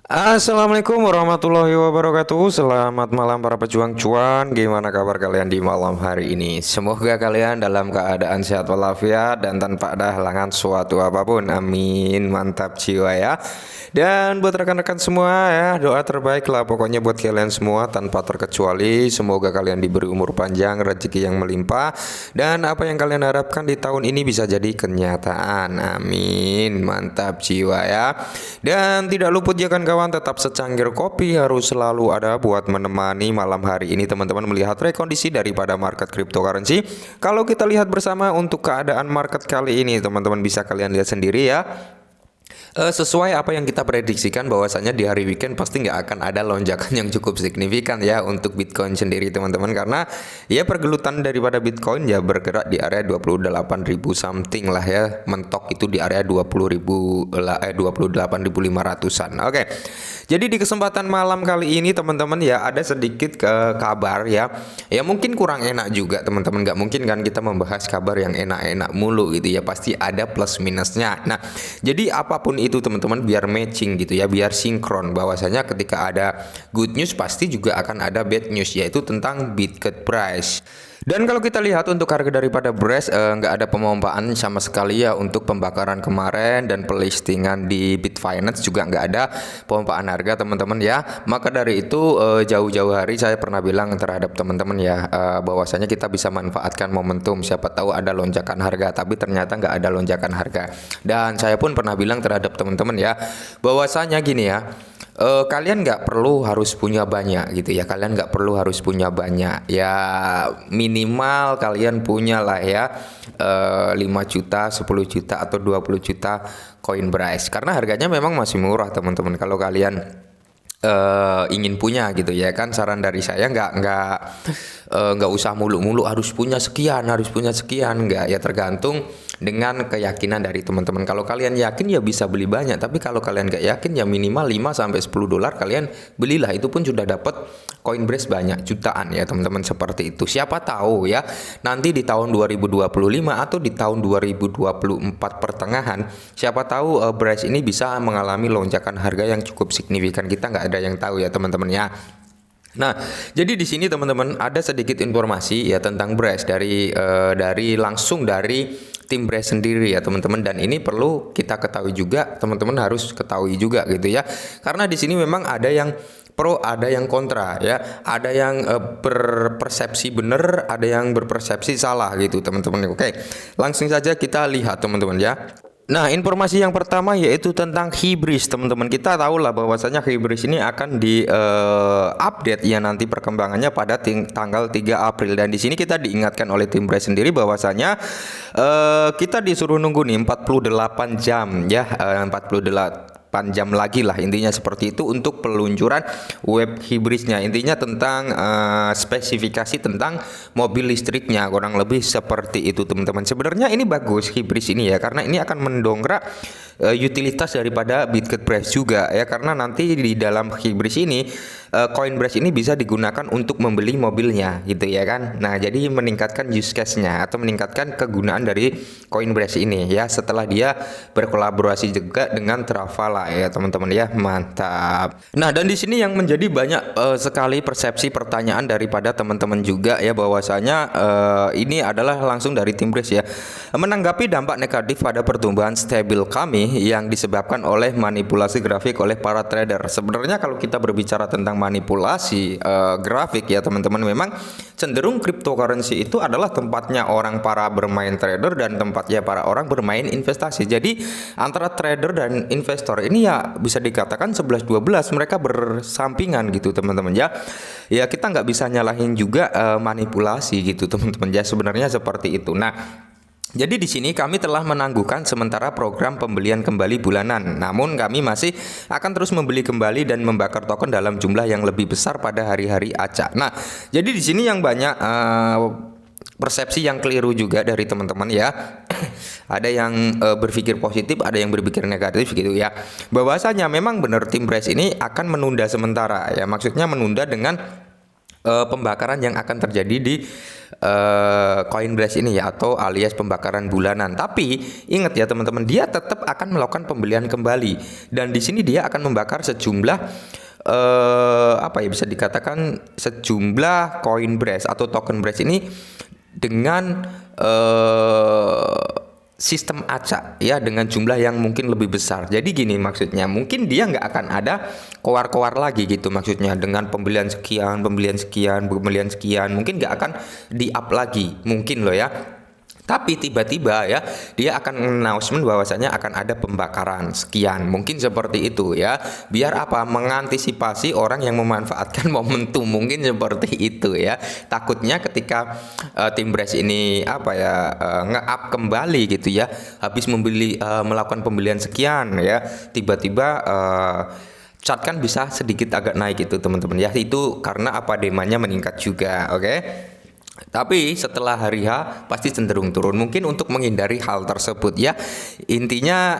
Assalamualaikum warahmatullahi wabarakatuh. Selamat malam para pejuang cuan. Gimana kabar kalian di malam hari ini? Semoga kalian dalam keadaan sehat walafiat dan tanpa ada halangan suatu apapun. Amin. Mantap jiwa ya. Dan buat rekan-rekan semua ya, doa terbaik lah pokoknya buat kalian semua tanpa terkecuali. Semoga kalian diberi umur panjang, rezeki yang melimpah, dan apa yang kalian harapkan di tahun ini bisa jadi kenyataan. Amin. Mantap jiwa ya. Dan tidak luput ya kan kawan, tetap secangkir kopi harus selalu ada buat menemani malam hari ini teman-teman melihat rekondisi daripada market cryptocurrency. Kalau kita lihat bersama untuk keadaan market kali ini teman-teman bisa kalian lihat sendiri ya. Sesuai apa yang kita prediksikan bahwasanya di hari weekend pasti nggak akan ada lonjakan yang cukup signifikan ya untuk Bitcoin sendiri teman-teman, karena ya pergelutan daripada Bitcoin ya bergerak di area 28.000 something lah ya, mentok itu di area 20.000 28.500-an. Oke. Jadi di kesempatan malam kali ini teman-teman ya ada sedikit kabar ya. Ya mungkin kurang enak juga teman-teman, nggak mungkin kan kita membahas kabar yang enak-enak mulu gitu ya, pasti ada plus minusnya. Nah, jadi apapun itu teman-teman biar matching gitu ya, biar sinkron bahwasanya ketika ada good news pasti juga akan ada bad news, yaitu tentang Bitcoin price. Dan kalau kita lihat untuk harga daripada Brace nggak ada pemompaan sama sekali ya untuk pembakaran kemarin, dan pelistingan di Bitfinex juga nggak ada pemompaan harga teman-teman ya. Maka dari itu jauh-jauh hari saya pernah bilang terhadap teman-teman ya, bahwasanya kita bisa manfaatkan momentum, siapa tahu ada lonjakan harga, tapi ternyata nggak ada lonjakan harga. Dan saya pun pernah bilang terhadap teman-teman ya, bahwasanya gini ya, kalian nggak perlu harus punya banyak gitu ya, kalian nggak perlu harus punya banyak ya, minimal kalian punya lah ya 5 juta, 10 juta atau 20 juta koin Brace, karena harganya memang masih murah teman-teman. Kalau kalian ingin punya gitu ya kan, saran dari saya nggak usah mulu-mulu harus punya sekian, nggak ya, tergantung dengan keyakinan dari teman-teman. Kalau kalian yakin ya bisa beli banyak, tapi kalau kalian nggak yakin ya minimal 5 sampai 10 dolar kalian belilah, itu pun sudah dapat koin Brace banyak jutaan ya teman-teman, seperti itu. Siapa tahu ya nanti di tahun 2025 atau di tahun 2024 pertengahan, siapa tahu Brace ini bisa mengalami lonjakan harga yang cukup signifikan, kita nggak ada yang tahu ya teman-teman ya. Nah, jadi di sini teman-teman ada sedikit informasi ya tentang Brace dari langsung dari tim Brace sendiri ya teman-teman, dan ini perlu kita ketahui juga, teman-teman harus ketahui juga gitu ya. Karena di sini memang ada yang pro, ada yang kontra ya. Ada yang berpersepsi benar, ada yang berpersepsi salah gitu teman-teman. Oke. Langsung saja kita lihat teman-teman ya. Nah, informasi yang pertama yaitu tentang Hybris, teman-teman. Kita tahu lah bahwasanya Hybris ini akan di update ya nanti perkembangannya pada tanggal 3 April, dan di sini kita diingatkan oleh tim Brace sendiri bahwasanya kita disuruh nunggu nih 48 jam ya, 48 jam lagi lah, intinya seperti itu untuk peluncuran web Hybrisnya. Intinya tentang spesifikasi tentang mobil listriknya, kurang lebih seperti itu teman-teman. Sebenarnya ini bagus Hybris ini ya, karena ini akan mendongkrak utilitas daripada Bitcoin Brace juga ya, karena nanti di dalam Hybris ini koin Brace ini bisa digunakan untuk membeli mobilnya gitu ya kan. Nah, jadi meningkatkan use case-nya atau meningkatkan kegunaan dari koin Brace ini ya, setelah dia berkolaborasi juga dengan Travala ya teman-teman ya. Mantap. Nah, dan di sini yang menjadi banyak sekali persepsi pertanyaan daripada teman-teman juga ya, bahwasanya ini adalah langsung dari tim Brace ya, menanggapi dampak negatif pada pertumbuhan stabil kami yang disebabkan oleh manipulasi grafik oleh para trader. Sebenarnya kalau kita berbicara tentang manipulasi grafik ya teman-teman, memang cenderung cryptocurrency itu adalah tempatnya orang para bermain trader dan tempatnya para orang bermain investasi. Jadi antara trader dan investor ini ya bisa dikatakan 11-12, mereka bersampingan gitu teman-teman ya. Ya kita nggak bisa nyalahin juga manipulasi gitu teman-teman ya, sebenarnya seperti itu. Nah, jadi di sini kami telah menangguhkan sementara program pembelian kembali bulanan. Namun kami masih akan terus membeli kembali dan membakar token dalam jumlah yang lebih besar pada hari-hari acak. Nah, jadi di sini yang banyak persepsi yang keliru juga dari teman-teman ya. Ada yang berpikir positif, ada yang berpikir negatif gitu ya. Bahwasanya memang benar tim Brace ini akan menunda sementara ya. Maksudnya menunda dengan pembakaran yang akan terjadi di Coinbase ini ya, atau alias pembakaran bulanan. Tapi ingat ya teman-teman, dia tetap akan melakukan pembelian kembali, dan di sini dia akan membakar sejumlah apa ya, bisa dikatakan sejumlah Coinbase atau token Brace ini dengan sistem acak ya, dengan jumlah yang mungkin lebih besar. Jadi gini maksudnya, mungkin dia nggak akan ada kowar-kowar lagi gitu maksudnya, dengan pembelian sekian, pembelian sekian, pembelian sekian, mungkin nggak akan di-up lagi mungkin loh ya. Tapi tiba-tiba ya, dia akan announcement bahwasanya akan ada pembakaran sekian, mungkin seperti itu ya. Biar apa? Mengantisipasi orang yang memanfaatkan momentum, mungkin seperti itu ya. Takutnya ketika tim Brace ini apa ya, nge-up kembali gitu ya, habis melakukan pembelian sekian ya, tiba-tiba chart kan bisa sedikit agak naik itu teman-teman ya. Itu karena apa, demandnya meningkat juga, oke? Tapi setelah hari H pasti cenderung turun, mungkin untuk menghindari hal tersebut ya. Intinya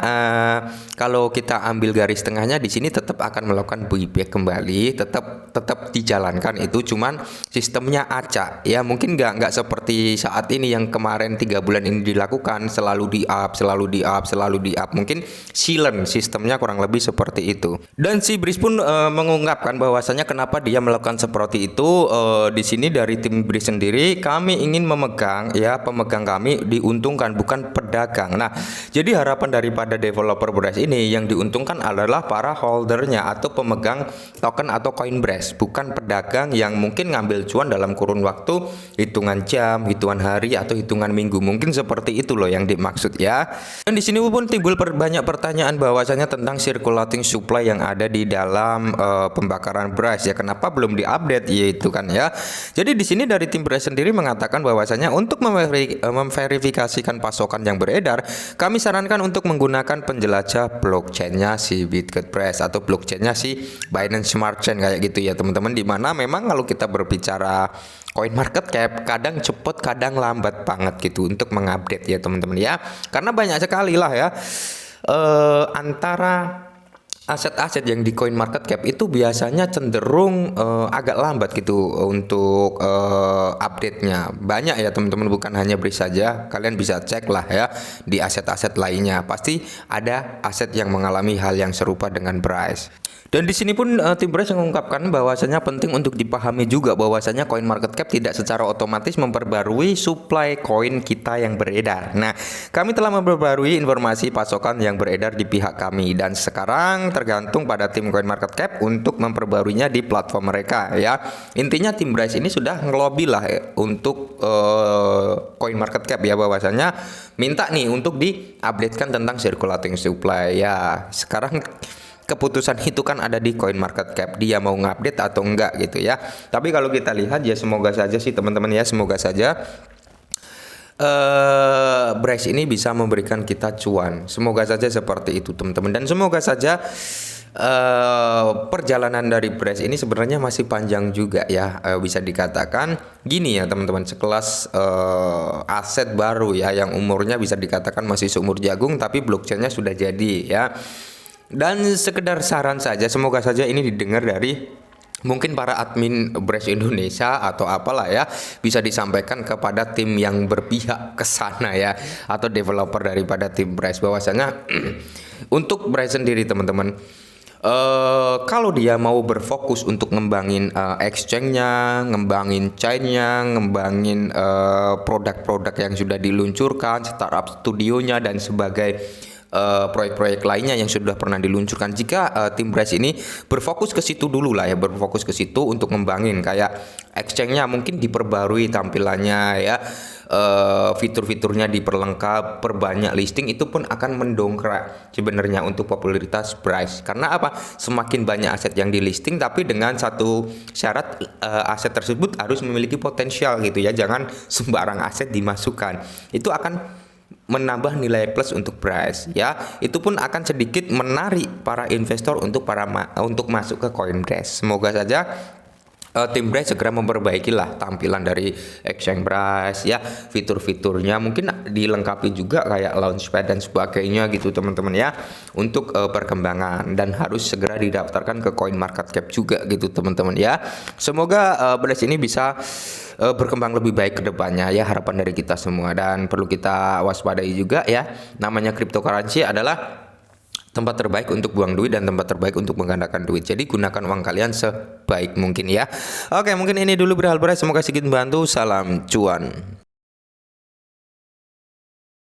kalau kita ambil garis tengahnya di sini tetap akan melakukan buyback kembali, tetap dijalankan itu, cuman sistemnya acak ya. Mungkin nggak seperti saat ini yang kemarin 3 bulan ini dilakukan selalu di up, selalu di up, selalu di up. Mungkin silent sistemnya kurang lebih seperti itu. Dan si Brace pun mengungkapkan bahwasanya kenapa dia melakukan seperti itu. Di sini dari tim Brace sendiri, kami ingin memegang ya, pemegang kami diuntungkan bukan pedagang. Nah, jadi harapan daripada developer Brace ini yang diuntungkan adalah para holdernya atau pemegang token atau koin Brace, bukan pedagang yang mungkin ngambil cuan dalam kurun waktu hitungan jam, hitungan hari atau hitungan minggu. Mungkin seperti itu loh yang dimaksud ya. Dan di sini pun timbul banyak pertanyaan bahwasanya tentang circulating supply yang ada di dalam pembakaran Brace ya. Kenapa belum diupdate yaitu kan ya. Jadi di sini dari tim Brace sendiri mengatakan bahwasanya untuk memverifikasikan pasokan yang beredar, kami sarankan untuk menggunakan penjelajah blockchainnya si Bitget Brace atau blockchainnya si Binance Smart Chain kayak gitu ya teman-teman. Dimana memang kalau kita berbicara coin market cap kadang cepet kadang lambat banget gitu untuk mengupdate ya teman-teman ya, karena banyak sekali lah ya antara aset-aset yang di coin market cap itu biasanya cenderung agak lambat gitu untuk update-nya. Banyak ya teman-teman, bukan hanya Brace saja, kalian bisa cek lah ya di aset-aset lainnya. Pasti ada aset yang mengalami hal yang serupa dengan Brace. Dan di sini pun tim Brace mengungkapkan bahwasanya penting untuk dipahami juga bahwasanya coin market cap tidak secara otomatis memperbarui supply koin kita yang beredar. Nah, kami telah memperbarui informasi pasokan yang beredar di pihak kami, dan sekarang tergantung pada tim coin market cap untuk memperbaruinya di platform mereka ya. Intinya tim Brace ini sudah ngelobi lah untuk coin market cap ya, bahwasanya minta nih untuk diupdatekan tentang circulating supply ya. Sekarang keputusan itu kan ada di coin market cap, dia mau ngupdate atau enggak gitu ya. Tapi kalau kita lihat ya, semoga saja sih teman-teman ya, semoga saja Brace ini bisa memberikan kita cuan. Semoga saja seperti itu teman-teman, dan semoga saja perjalanan dari Brace ini sebenarnya masih panjang juga ya. Bisa dikatakan gini ya teman-teman, sekelas aset baru ya, yang umurnya bisa dikatakan masih seumur jagung tapi blockchainnya sudah jadi ya. Dan sekedar saran saja, semoga saja ini didengar dari mungkin para admin Brace Indonesia atau apalah ya, bisa disampaikan kepada tim yang berpihak ke sana ya, atau developer daripada tim Brace, bahwasanya untuk Brace sendiri teman-teman, kalau dia mau berfokus untuk ngembangin exchange-nya, ngembangin chain-nya, ngembangin produk-produk yang sudah diluncurkan, startup studionya dan sebagai proyek-proyek lainnya yang sudah pernah diluncurkan. Jika tim Brace ini berfokus ke situ dulu lah ya, berfokus ke situ untuk ngembangin kayak exchange-nya mungkin diperbarui tampilannya ya, fitur-fiturnya diperlengkap, perbanyak listing, itu pun akan mendongkrak sebenarnya untuk popularitas Brace. Karena apa? Semakin banyak aset yang di listing, tapi dengan satu syarat, aset tersebut harus memiliki potensial gitu ya, jangan sembarang aset dimasukkan. Itu akan menambah nilai plus untuk Brace ya. Itu pun akan sedikit menarik para investor untuk masuk ke coin Brace. Semoga saja Tim Brace segera memperbaikilah tampilan dari Exchange Brace ya, fitur-fiturnya mungkin dilengkapi juga kayak launchpad dan sebagainya gitu teman-teman ya, untuk perkembangan, dan harus segera didaftarkan ke CoinMarketCap juga gitu teman-teman ya. Semoga Brace ini bisa berkembang lebih baik ke depannya ya, harapan dari kita semua. Dan perlu kita waspadai juga ya, namanya cryptocurrency adalah tempat terbaik untuk buang duit dan tempat terbaik untuk menggandakan duit. Jadi gunakan uang kalian sebaik mungkin ya. Oke, mungkin ini dulu Berhal Bray. Semoga sedikit membantu. Salam cuan.